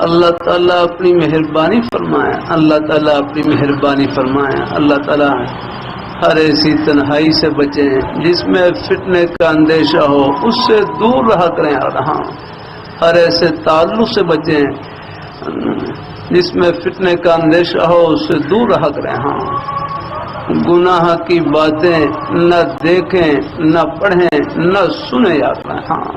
اللہ تعالیٰ اپنی مہربانی فرمائے، اللہ تعالیٰ اپنی مہربانی فرمائے، اللہ تعالیٰ ہر ایسی تنہائی سے بچیں جس میں فتنے کا اندیشہ ہو، اس سے دور رہا کریں۔ ہاں، ہر ایسے تعلق سے بچیں جس میں فتنے کا اندیشہ ہو، اس سے دور رہا کریں۔ ہاں، گناہ کی باتیں نہ دیکھیں، نہ پڑھیں، نہ سنیں یاد رہیں۔ ہاں،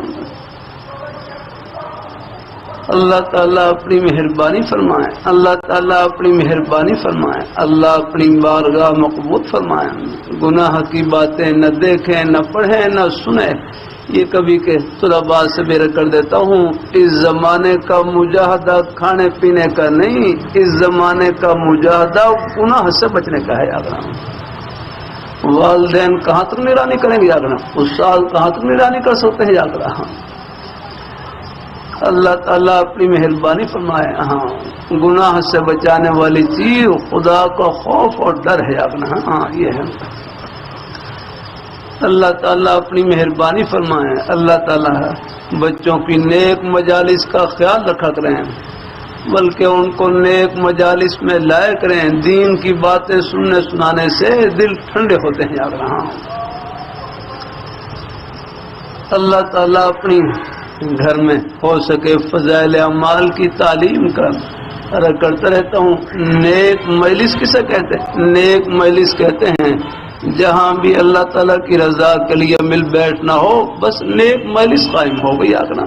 اللہ تعالیٰ اپنی مہربانی فرمائے، اللہ تعالیٰ اپنی مہربانی فرمائے، اللہ اپنی بارگاہ مقبول فرمائے۔ گناہ کی باتیں نہ دیکھیں، نہ پڑھیں، نہ سنیں۔ یہ کبھی کہ طلباء سے میرا کر دیتا ہوں، اس زمانے کا مجاہدہ کھانے پینے کا نہیں، اس زمانے کا مجاہدہ گناہ سے بچنے کا ہے۔ یاد رہا، والدین کہاں تک نگرانی کریں گے؟ یاد رہا، استاد کہاں تک نگرانی کر سکتے ہیں؟ یاد رہا، اللہ تعالیٰ اپنی مہربانی فرمائے۔ ہاں، گناہ سے بچانے والی چیز خدا کا خوف اور ڈر ہے۔ یاد رہا، ہاں یہ ہے۔ اللہ تعالیٰ اپنی مہربانی فرمائے، اللہ تعالیٰ بچوں کی نیک مجالس کا خیال رکھا کریں، بلکہ ان کو نیک مجالس میں لائے کریں۔ دین کی باتیں سننے سنانے سے دل ٹھنڈے ہوتے ہیں۔ یاد رہا، اللہ تعالیٰ اپنی گھر میں ہو سکے فضائل اعمال کی تعلیم کرتا رہتا ہوں۔ نیک مجلس کسے کہتے ہیں؟ نیک مجلس کہتے ہیں جہاں بھی اللہ تعالیٰ کی رضا کے لیے مل بیٹھنا ہو، بس نیک مجلس قائم ہو گئی۔ یاد رہنا،